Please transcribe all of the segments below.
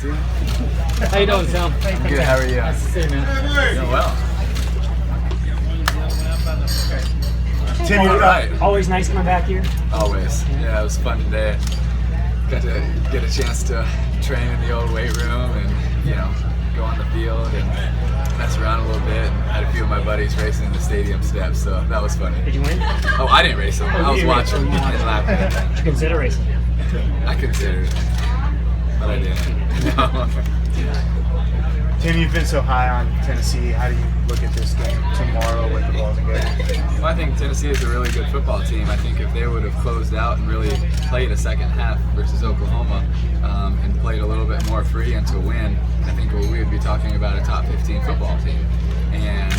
Steve. How you doing, Sam? Good. How are you? Nice to see you, man. Doing well. Tim, All right. always nice coming back here. Always. Yeah, it was fun today. Got to get a chance to train in the old weight room and, go on the field and mess around a little bit. And had a few of my buddies racing in the stadium steps, so that was funny. Did you win? Oh, I didn't race them. I was watching and laughing. Did you consider racing? I considered it, but I didn't. Tim, you've been so high on Tennessee. How do you look at this game tomorrow with the balls and good? Well, I think Tennessee is a really good football team. I think if they would have closed out and really played a second half versus Oklahoma and played a little bit more free and to win, I think we would be talking about a top 15 football team. And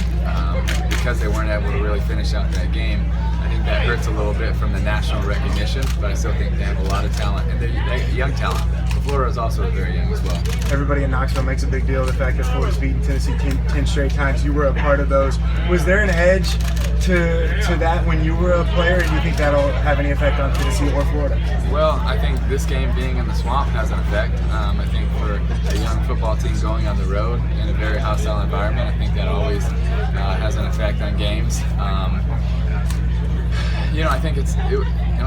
because they weren't able to really finish out that game, I think that hurts a little bit from the national recognition, but I still think they have a lot of talent, and they're young talent. Florida is also very young as well. Everybody in Knoxville makes a big deal of the fact that Florida's beaten Tennessee 10 straight times. You were a part of those. Was there an edge to that when you were a player, and do you think that'll have any effect on Tennessee or Florida? Well, I think this game being in the swamp has an effect. I think for a young football team going on the road in a very hostile environment, I think that always has an effect on games. I think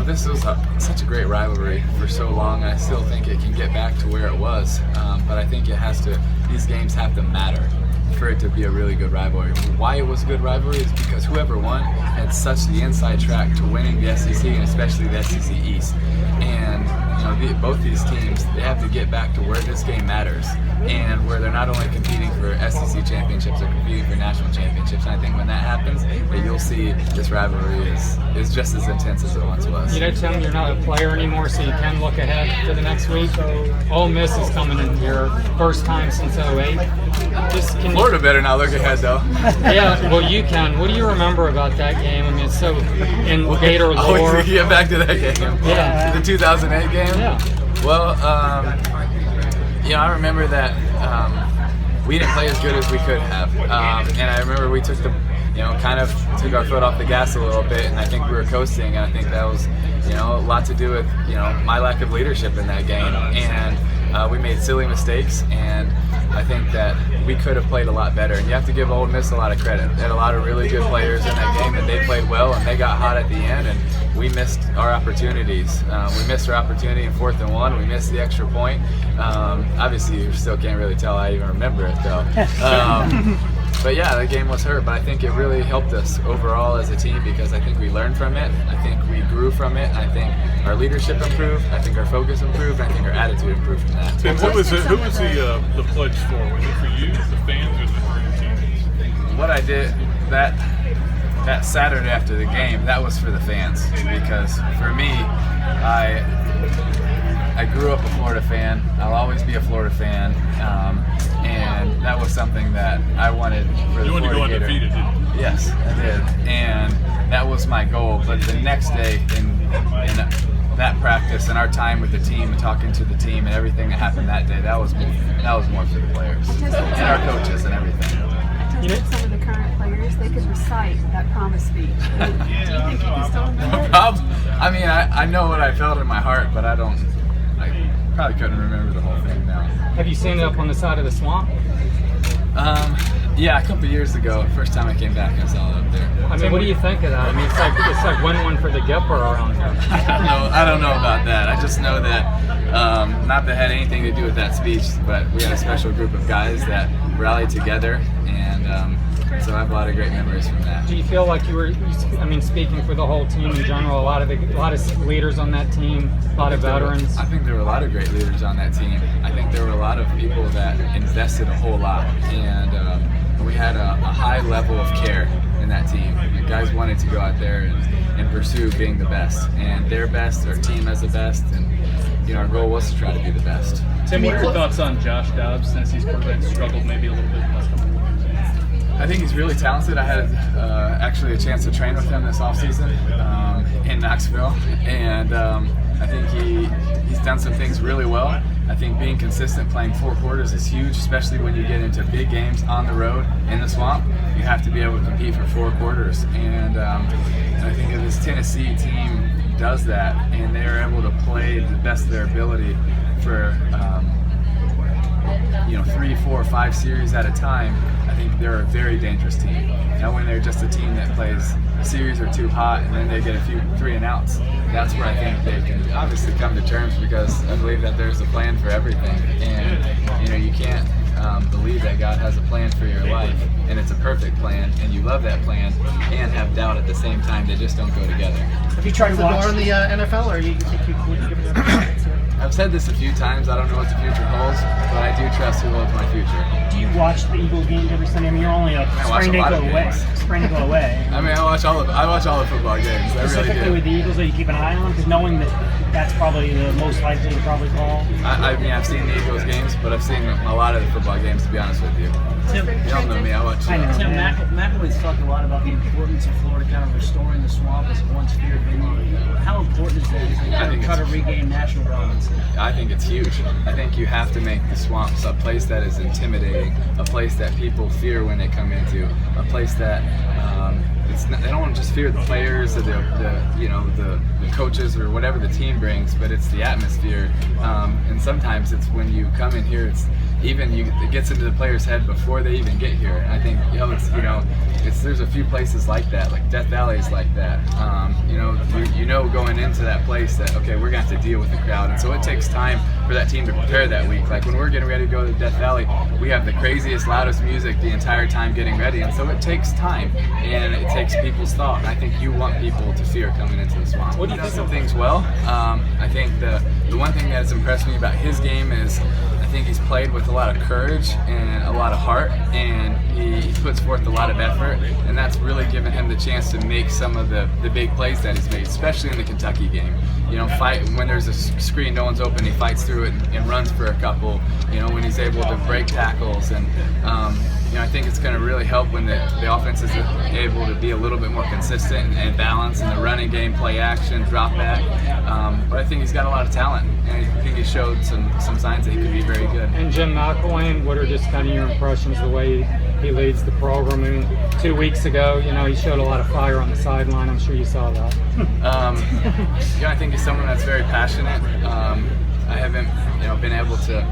this was such a great rivalry for so long. I still think it can get back to where it was, but I think these games have to matter for it to be a really good rivalry. Why it was a good rivalry is because whoever won had such the inside track to winning the SEC, and especially the SEC East. And both these teams, they have to get back to where this game matters, and where they're not only competing for SEC championships, they're competing for national championships. And I think when that happens, that you'll see this rivalry is just as intense as it once was. Tim, you're not a player anymore, so you can look ahead to the next week. Ole Miss is coming in here, first time since '08. Florida better not look ahead, though. Yeah, well, you can. What do you remember about that game? I mean, it's so in Gator lore. Oh, get back to that game. Yeah. The 2008 game? Yeah. Well, I remember that we didn't play as good as we could have. And I remember we took kind of took our foot off the gas a little bit, and I think we were coasting, and I think that was, a lot to do with, my lack of leadership in that game. And we made silly mistakes, and I think that we could have played a lot better. And you have to give Ole Miss a lot of credit. They had a lot of really good players in that game, and they played well, and they got hot at the end, and we missed our opportunities. We missed our opportunity in 4th and 1. We missed the extra point. Obviously, you still can't really tell I even remember it, though. But yeah, the game was hurt, but I think it really helped us overall as a team because I think we learned from it. I think we grew from it. I think our leadership improved. I think our focus improved. I think our attitude improved from that. Tim, who was the pledge for? Was it for you, the fans, or was it for your team? What I did that Saturday after the game, that was for the fans, because for me, I grew up a Florida fan. I'll always be a Florida fan, and that was something that I wanted for the Florida Gators. You wanted to go undefeated, didn't you? Yes, I did, and that was my goal. But the next day, in that practice and our time with the team and talking to the team and everything that happened that day, that was more for the players and our coaches and everything. Some of the current players, they could recite that promise speech. Do you think you can still remember it? I mean, I know what I felt in my heart, but I probably couldn't remember the whole thing now. Have you seen it up on the side of the swamp? Yeah, a couple years ago, first time I came back, I saw it up there. I mean, what do you think of that? I mean, it's like win one for the Gipper around here. I don't know about that. I just know that not that had anything to do with that speech, but we had a special group of guys that rallied together, and so I have a lot of great memories from that. Do you feel like you were, speaking for the whole team in general, a lot of leaders on that team, a lot of veterans? I think there were a lot of great leaders on that team. I think there were a lot of people that invested a whole lot, and we had a high level of care in that team. The guys wanted to go out there and pursue being the best, and their best, our team has the best, and our goal was to try to be the best. Tim, what are your thoughts on Josh Dobbs since he's struggled maybe a little bit in the last couple of years? I think he's really talented. I had actually a chance to train with him this offseason in Knoxville, and I think he's done some things really well. I think being consistent, playing 4 quarters is huge, especially when you get into big games on the road in the swamp. You have to be able to compete for 4 quarters, and I think if this Tennessee team does that, and they are able to play the best of their ability for 5 series at a time, I think they're a very dangerous team. Now when they're just a team that plays a series or 2 hot and then they get a few 3 and outs, that's where I think they can obviously come to terms, because I believe that there's a plan for everything. And you can't believe that God has a plan for your life, and it's a perfect plan, and you love that plan, and have doubt at the same time. They just don't go together. Have you tried to watch in the NFL, or you think you would give it a I've said this a few times. I don't know what the future holds, but I do trust who holds my future. Do you watch the Eagles games every Sunday? I mean, you're only a watch sprained a lot ankle of away. games. Sprained ankle away. I mean, I watch all the football games. I really Specifically do. with the Eagles that you keep an eye on, because knowing that that's probably the most likely to probably call. I mean, I've seen the Eagles games, but I've seen a lot of the football games, to be honest with you. Tim, You don't know me. I watch. I know. Tim McElwain's talked a lot about the importance of Florida kind of restoring the swamp as a once feared venue. How important is that as they I think try to it's- regain national relevance? I think it's huge. I think you have to make the swamps a place that is intimidating, a place that people fear when they come into, a place that they don't want to just fear the players or the coaches or whatever the team brings, but it's the atmosphere. And sometimes it's when you come in here, it gets into the player's head before they even get here. And I think there's a few places like that, like Death Valley is like that. Going into that place that, okay, we're gonna have to deal with the crowd, and so it takes time for that team to prepare that week. Like when we're getting ready to go to Death Valley, we have the craziest, loudest music the entire time getting ready, and so it takes time and it takes people's thought. And I think you want people to fear coming into the swamp. What do you think? Some things well. I think the one thing that has impressed me about his game is I think he's played with a lot of courage and a lot of heart, and he puts forth a lot of effort, and that's really given him the chance to make some of the big plays that he's made, especially in the Kentucky game. Fight when there's a screen, no one's open, he fights through it and runs for a couple. When he's able to break tackles, and I think it's going to really help when the offense is able to be a little bit more consistent and balanced in the running game, play action, drop back. But I think he's got a lot of talent, and I think he showed some signs that he could be very good. And Jim McElwain, what are just kind of your impressions the way he leads the program? And 2 weeks ago, he showed a lot of fire on the sideline. I'm sure you saw that. I think he's someone that's very passionate. I haven't, been able to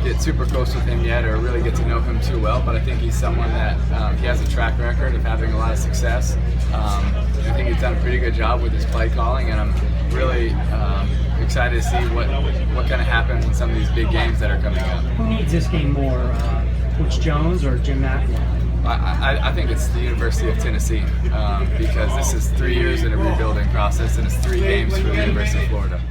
get super close with him yet, or really get to know him too well. But I think he's someone that he has a track record of having a lot of success. I think he's done a pretty good job with his play calling, and I'm really excited to see what kind of happens in some of these big games that are coming up. Who needs this game more, Coach Jones or Jim McElwain? I think it's the University of Tennessee, because this is 3 years in a rebuilding process, and it's 3 games for the University of Florida.